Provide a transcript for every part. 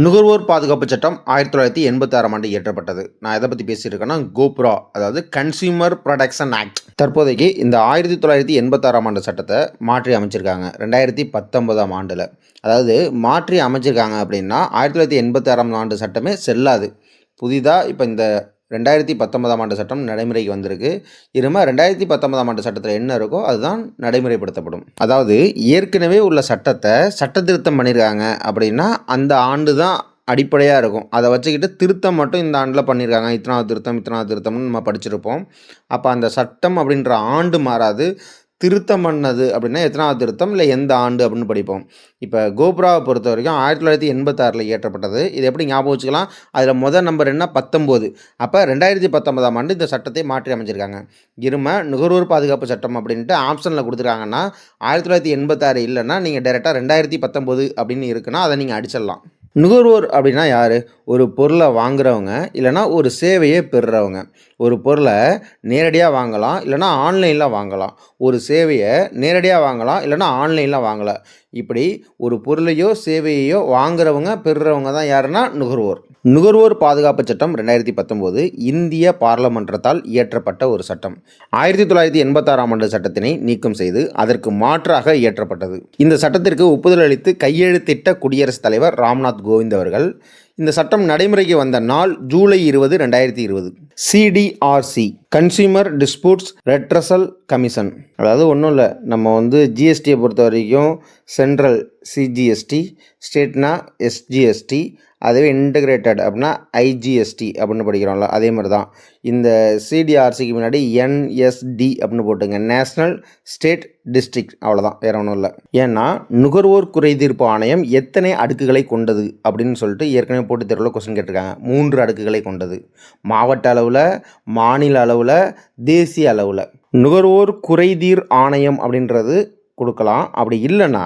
நுகர்வோர் பாதுகாப்பு சட்டம் 1986ஆம் ஆண்டு இயற்றப்பட்டது. நான் எதை பற்றி பேசியிருக்கேன்னா கோப்ரா, அதாவது கன்சியூமர் ப்ரொடெக்ஷன் ஆக்ட். தற்போதைக்கு இந்த 1986ஆம் ஆண்டு சட்டத்தை மாற்றி அமைச்சிருக்காங்க 2019ஆம் ஆண்டில். அதாவது மாற்றி அமைச்சிருக்காங்க அப்படின்னா 1986ஆம் ஆண்டு சட்டமே செல்லாது. புதிதாக இப்போ இந்த 2019ஆம் ஆண்டு சட்டம் நடைமுறைக்கு வந்திருக்கு. இனிமேல் 2019ஆம் ஆண்டு சட்டத்தில் என்ன இருக்கோ அதுதான் நடைமுறைப்படுத்தப்படும். அதாவது ஏற்கனவே உள்ள சட்டத்தை சட்ட திருத்தம் பண்ணியிருக்காங்க அப்படின்னா அந்த ஆண்டு தான் அடிப்படையாக இருக்கும். அதை வச்சுக்கிட்டு திருத்தம் மட்டும் இந்த ஆண்டில் பண்ணியிருக்காங்க. இத்தனாவது திருத்தம்னு நம்ம படிச்சிருப்போம். அப்போ அந்த சட்டம் அப்படின்ற ஆண்டு மாறாது. திருத்தம் பண்ணது அப்படின்னா எத்தனாவது திருத்தம் இல்லை எந்த ஆண்டு அப்படின்னு படிப்போம். இப்போ கோப்ராவை பொறுத்த வரைக்கும் 1986 இயற்றப்பட்டது. இது எப்படி ஞாபகம் வச்சுக்கலாம்? அதில் முதல் நம்பர் என்ன 19. அப்போ 2019ஆம் ஆண்டு இந்த சட்டத்தை மாற்றி அமைச்சிருக்காங்க. இரும நுகர்வோர் பாதுகாப்பு சட்டம் அப்படின்ட்டு ஆப்ஷனில் கொடுத்துருக்காங்கன்னா 1986 இல்லைன்னா நீங்கள் டைரெக்டாக 2019 அப்படின்னு இருக்குன்னா அதை நீங்கள் அடிச்சிடலாம். நுகர்வோர் அப்படின்னா யார்? ஒரு பொருளை வாங்குறவங்க இல்லைனா ஒரு சேவையை பெறுறவங்க. ஒரு பொருளை நேரடியாக வாங்கலாம் இல்லைனா ஆன்லைனில் வாங்கலாம். ஒரு சேவையை நேரடியாக வாங்கலாம் இல்லைனா ஆன்லைனில் வாங்கலாம். இப்படி ஒரு பொருளையோ சேவையையோ வாங்குறவங்க பெறுறவங்க தான் யாருன்னா நுகர்வோர். நுகர்வோர் பாதுகாப்பு சட்டம் 2019 இந்திய பாராளுமன்றத்தால் இயற்றப்பட்ட ஒரு சட்டம். 1986ஆம் ஆண்டு சட்டத்தினை நீக்கம் செய்து அதற்கு மாற்றாக இயற்றப்பட்டது. இந்த சட்டத்திற்கு ஒப்புதல் அளித்து கையெழுத்திட்ட குடியரசுத் தலைவர் ராம்நாத் கோவிந்த் அவர்கள். இந்த சட்டம் நடைமுறைக்கு வந்த நாள் July 20, 2020. CTRC consumer disputes redressal commission. அதாவது ஒன்றும் இல்லை, நம்ம ஜிஎஸ்டியை பொறுத்த வரைக்கும் சென்ட்ரல் சிஜிஎஸ்டி, ஸ்டேட்னா எஸ்ஜிஎஸ்டி, அதுவே இன்டகிரேட்டட் அப்படின்னா ஐஜிஎஸ்டி அப்படின்னு படிக்கிறோம்ல, அதே மாதிரி தான் இந்த சிடிஆர்சிக்கு முன்னாடி என்எஸ்டி அப்படின்னு போட்டுங்க, நேஷ்னல் ஸ்டேட் டிஸ்ட்ரிக்ட், அவ்வளோதான், வேற ஒன்றும் இல்லை. ஏன்னா நுகர்வோர் குறைதீர்ப்பு ஆணையம் எத்தனை அடுக்குகளை கொண்டது அப்படின்னு சொல்லிட்டு ஏற்கனவே போட்டித் தேர்வில் கொஸ்டின் கேட்டிருக்காங்க. 3 அடுக்குகளை கொண்டது. மாவட்ட அளவில், மாநில அளவில், தேசிய அளவில். நுகர்வோர் குறைதீர் ஆணையம் அப்படின்றது கொடுக்கலாம். அப்படி இல்லைன்னா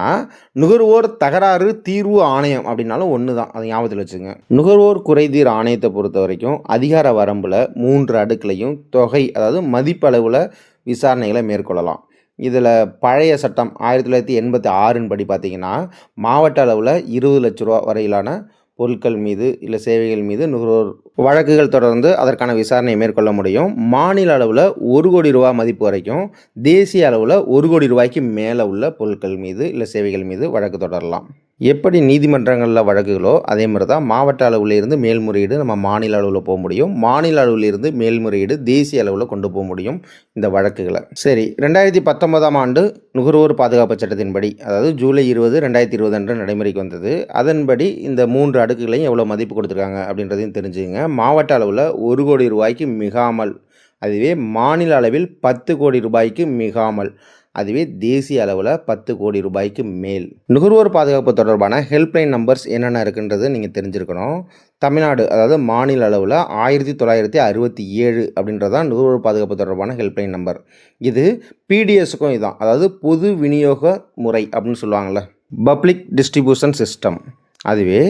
நுகர்வோர் தகராறு தீர்வு ஆணையம் அப்படின்னாலும் ஒன்று தான், அதை ஞாபகத்தில் வச்சுங்க. நுகர்வோர் குறைதீர் ஆணையத்தை பொறுத்த வரைக்கும் அதிகார வரம்பில் 3 அடுக்குலையும் தொகை, அதாவது மதிப்பளவில் விசாரணைகளை மேற்கொள்ளலாம். இதில் பழைய சட்டம் 1986 படி பார்த்திங்கன்னா மாவட்ட அளவில் 20 லட்ச ரூபா வரையிலான பொருட்கள் மீது இல்லை சேவைகள் மீது நுகர்வோர் வழக்குகள் தொடர்ந்து அதற்கான விசாரணையை மேற்கொள்ள முடியும். மாநில அளவில் 1 கோடி ரூபா மதிப்பு வரைக்கும், தேசிய அளவில் 1 கோடி ரூபாய்க்கு மேலே உள்ள பொருட்கள் மீது இல்லை சேவைகள் மீது வழக்கு தொடரலாம். எப்படி நீதிமன்றங்களில் வழக்குகளோ அதே மாதிரி தான் மாவட்ட அளவிலிருந்து மேல்முறையீடு நம்ம மாநில அளவில் போக முடியும். மாநில அளவிலிருந்து மேல்முறையீடு தேசிய அளவில் கொண்டு போக முடியும் இந்த வழக்குகளை. சரி, 2019ஆம் ஆண்டு நுகர்வோர் பாதுகாப்பு சட்டத்தின்படி, அதாவது ஜூலை 20, 2020 அன்று நடைமுறைக்கு வந்தது. அதன்படி இந்த 3 அடுக்குகளையும் எவ்வளோ மதிப்பு கொடுத்துருக்காங்க அப்படின்றதையும் தெரிஞ்சுங்க. மாவட்ட அளவில் 1 கோடி ரூபாய்க்கு மிகாமல், அதுவே மாநில அளவில் 10 கோடி ரூபாய்க்கு மிகாமல், அதுவே தேசிய அளவில் 10 கோடி ரூபாய்க்கு மேல். நுகர்வோர் பாதுகாப்பு தொடர்பான ஹெல்ப்லைன் நம்பர்ஸ் என்னென்ன இருக்குன்றது நீங்கள் தெரிஞ்சிருக்கணும். தமிழ்நாடு, அதாவது மாநில அளவில் 1967 அப்படின்றதான் நுகர்வோர் பாதுகாப்பு தொடர்பான ஹெல்ப்லைன் நம்பர். இது பிடிஎஸ்க்கும் இதுதான், அதாவது பொது விநியோக முறை அப்படின்னு சொல்லுவாங்கள்ல, பப்ளிக் டிஸ்ட்ரிபியூஷன் சிஸ்டம். அதுவே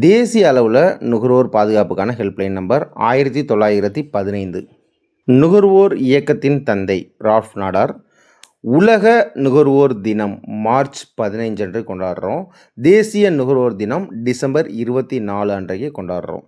தேசிய அளவில் நுகர்வோர் பாதுகாப்புக்கான ஹெல்ப்லைன் நம்பர் 1915. நுகர்வோர் இயக்கத்தின் தந்தை ரால்ஃப் நாடார். உலக நுகர்வோர் தினம் மார்ச் 15 அன்று கொண்டாடுறோம். தேசிய நுகர்வோர் தினம் டிசம்பர் 24 அன்றைக்கு கொண்டாடுறோம்.